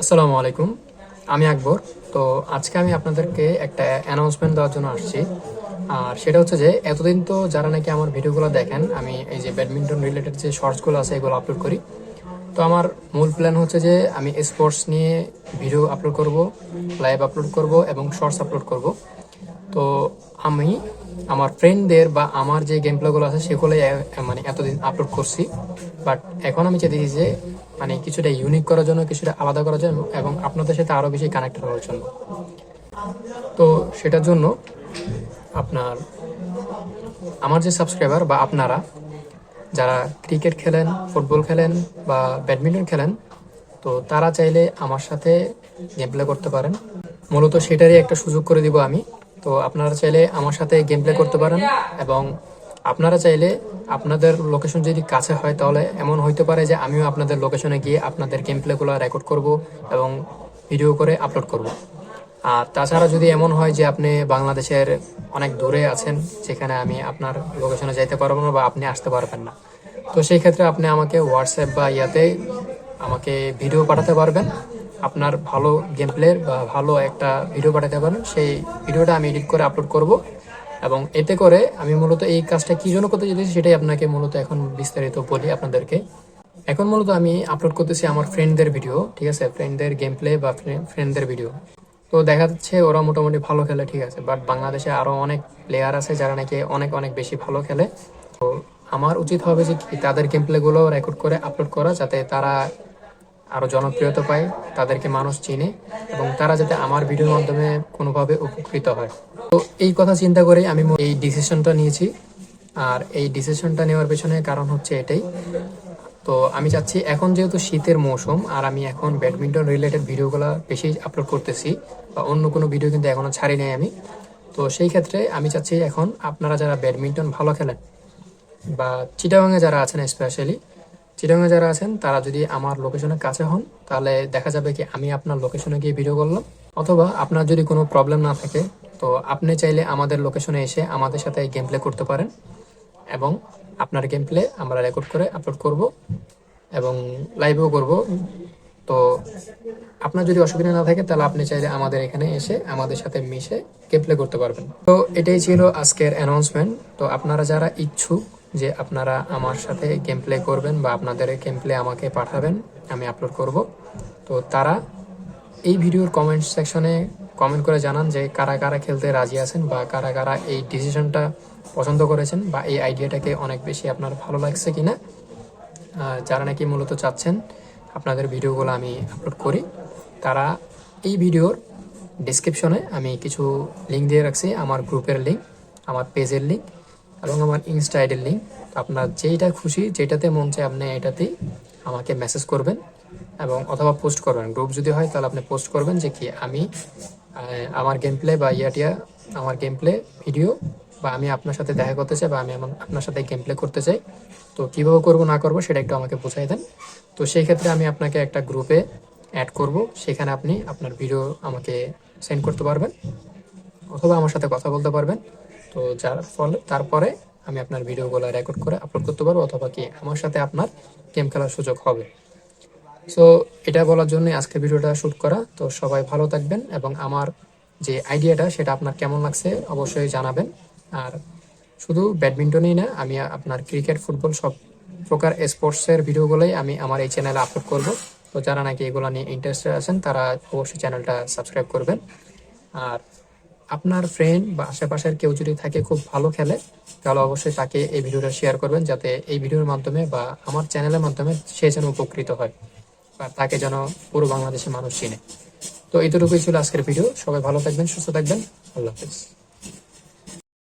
আসসালামু আলাইকুম। আমি আকবর। তো আজকে আমি আপনাদেরকে একটা অ্যানাউন্সমেন্ট দেওয়ার জন্য আসছি। আর সেটা হচ্ছে যে এতদিন তো যারা নাকি আমার ভিডিওগুলো দেখেন, আমি এই যে ব্যাডমিন্টন রিলেটেড যে শর্টসগুলো আছে এগুলো আপলোড করি। তো আমার মূল প্ল্যান হচ্ছে যে আমি স্পোর্টস নিয়ে ভিডিও আপলোড করব, লাইভ আপলোড করব এবং শর্টস আপলোড করব। তো আমি আমার ফ্রেন্ডদের বা আমার যে গেম প্লেগুলো আছে সেগুলোই মানে এতদিন আপলোড করছি। বাট এখন আমি চাইছি যে মানে কিছুটা ইউনিক করার জন্য, কিছুটা আলাদা করার জন্য এবং আপনাদের সাথে আরও বেশি কানেক্টেড হওয়ার জন্য। তো সেটার জন্য আপনার আমার যে সাবস্ক্রাইবার বা আপনারা যারা ক্রিকেট খেলেন, ফুটবল খেলেন বা ব্যাডমিন্টন খেলেন, তো তারা চাইলে আমার সাথে গেম প্লে করতে পারেন। মূলত সেটারই একটা সুযোগ করে দিব আমি। তো আপনারা চাইলে আমার সাথে গেম প্লে করতে পারেন এবং আপনারা চাইলে আপনাদের লোকেশন যদি কাছে হয় তাহলে এমন হইতে পারে যে আমিও আপনাদের লোকেশনে গিয়ে আপনাদের গেম প্লেগুলো রেকর্ড করব এবং ভিডিও করে আপলোড করব। আর তাছাড়া যদি এমন হয় যে আপনি বাংলাদেশের অনেক দূরে আছেন, যেখানে আমি আপনার লোকেশনে যাইতে পারবো না বা আপনি আসতে পারবেন না, তো সেই ক্ষেত্রে আপনি আমাকে হোয়াটসঅ্যাপ বা ইয়াতে আমাকে ভিডিও পাঠাতে পারবেন। আপনার ভালো গেম প্লের বা ভালো একটা ভিডিও পাঠাতে পারেন, সেই ভিডিওটা আমি এডিট করে আপলোড করব। এবং এতে করে আমি মূলত এই কাজটা কী জন্য করতে যেতেছি সেটাই আপনাকে মূলত এখন বিস্তারিত বলি আপনাদেরকে। এখন মূলত আমি আপলোড করতেছি আমার ফ্রেন্ডদের ভিডিও, ঠিক আছে, ফ্রেন্ডদের গেম প্লে বা ফ্রেন্ডদের ভিডিও। তো দেখা যাচ্ছে ওরা মোটামুটি ভালো খেলে, ঠিক আছে, বাট বাংলাদেশে আরও অনেক প্লেয়ার আছে যারা নাকি অনেক অনেক বেশি ভালো খেলে। তো আমার উচিত হবে যে কি তাদের গেম প্লেগুলো রেকর্ড করে আপলোড করা, যাতে তারা আরও জনপ্রিয়তা পায়, তাদেরকে মানুষ চিনে এবং তারা যাতে আমার ভিডিওর মাধ্যমে কোনোভাবে উপকৃত হয়। তো এই কথা চিন্তা করে আমি এই ডিসিশনটা নিয়েছি। আর এই ডিসিশনটা নেওয়ার পেছনে কারণ হচ্ছে এটাই। তো আমি চাচ্ছি এখন যেহেতু শীতের মৌসুম আর আমি এখন ব্যাডমিন্টন রিলেটেড ভিডিওগুলো বেশি আপলোড করতেছি, বা অন্য কোনো ভিডিও কিন্তু এখনও ছাড়ি নাই আমি। তো সেই ক্ষেত্রে আমি চাচ্ছি এখন আপনারা যারা ব্যাডমিন্টন ভালো খেলেন বা চিটাগাংয়ে যারা আছেন, স্পেশালি চিটাগাংয়ে যারা আছেন, তারা যদি আমার লোকেশনের কাছে হন তাহলে দেখা যাবে কি আমি আপনার লোকেশনে গিয়ে ভিডিও করলাম। অথবা আপনার যদি কোনো প্রবলেম না থাকে তো আপনি চাইলে আমাদের লোকেশনে এসে আমাদের সাথে গেম প্লে করতে পারেন এবং আপনার গেম প্লে আমরা রেকর্ড করে আপলোড করব এবং লাইভও করব। তো আপনার যদি অসুবিধা না থাকে তাহলে আপনি চাইলে আমাদের এখানে এসে আমাদের সাথে মিশে গেম প্লে করতে পারবেন। তো এটাই ছিল আজকের অ্যানাউন্সমেন্ট। তো আপনারা যারা ইচ্ছুক যে আপনারা আমার সাথে গেম প্লে করবেন বা আপনাদের গেম প্লে আমাকে পাঠাবেন, আমি আপলোড করব, তো তারা এই ভিডিওর কমেন্ট সেকশনে কমেন্ট করে জানান যে কারা কারা খেলতে রাজি আছেন বা কারা কারা এই ডিসিশনটা পছন্দ করেছেন বা এই আইডিয়াটাকে অনেক বেশি আপনার ভালো লাগছে কিনা। যারা নাকি মূলত চাচ্ছেন আপনাদের ভিডিওগুলো আমি আপলোড করি, তারা এই ভিডিওর ডিসক্রিপশনে আমি কিছু লিঙ্ক দিয়ে রাখছি, আমার গ্রুপের লিঙ্ক, আমার পেজের লিঙ্ক এবং আমার ইনস্টা আইডির লিঙ্ক। আপনার যেইটা খুশি, যেটাতে মন চায় আপনি এটাতেই আমাকে মেসেজ করবেন এবং অথবা পোস্ট করবেন। গ্রুপ যদি হয় তাহলে আপনি পোস্ট করবেন যে কি আমি আমার গেম প্লে বা আমার গেম প্লে ভিডিও বা আমি আপনার সাথে দেখা করতে চাই বা আমি আপনার সাথে গেম প্লে করতে চাই। তো কীভাবে করবো না করবো সেটা একটু আমাকে বুঝাই দেন। তো সেই ক্ষেত্রে আমি আপনাকে একটা গ্রুপে অ্যাড করব, সেখানে আপনি আপনার ভিডিও আমাকে সেন্ড করতে পারবেন অথবা আমার সাথে কথা বলতে পারবেন। তো যার ফলে তারপরে আমি আপনার ভিডিওগুলো রেকর্ড করে আপলোড করতে পারবো অথবা কি আমার সাথে আপনার গেম খেলার সুযোগ হবে। সো এটা বলার জন্য আজকের ভিডিওটা শ্যুট করা। তো সবাই ভালো থাকবেন এবং আমার যে আইডিয়াটা সেটা আপনার কেমন লাগছে অবশ্যই জানাবেন। আর শুধু ব্যাডমিন্টনই না, আমি আপনার ক্রিকেট, ফুটবল সব প্রকার স্পোর্টসের ভিডিওগুলোই আমি আমার এই চ্যানেলে আপলোড করব। তো যারা নাকি এগুলো নিয়ে ইন্টারেস্টেড আছেন তারা অবশ্যই চ্যানেলটা সাবস্ক্রাইব করবেন। আর আপনার ফ্রেন্ড বা আশেপাশের কেউ যদি থাকে খুব ভালো খেলে তাহলে অবশ্যই তাকে এই ভিডিওটা শেয়ার করবেন, যাতে এই ভিডিওর মাধ্যমে বা আমার চ্যানেলের মাধ্যমে সে যেন উপকৃত হয় বা তাকে যেন পুরো বাংলাদেশের মানুষ চিনে। তো এতটুকুই ছিল আজকের ভিডিও। সবাই ভালো থাকবেন, সুস্থ থাকবেন। আল্লাহ হাফেজ।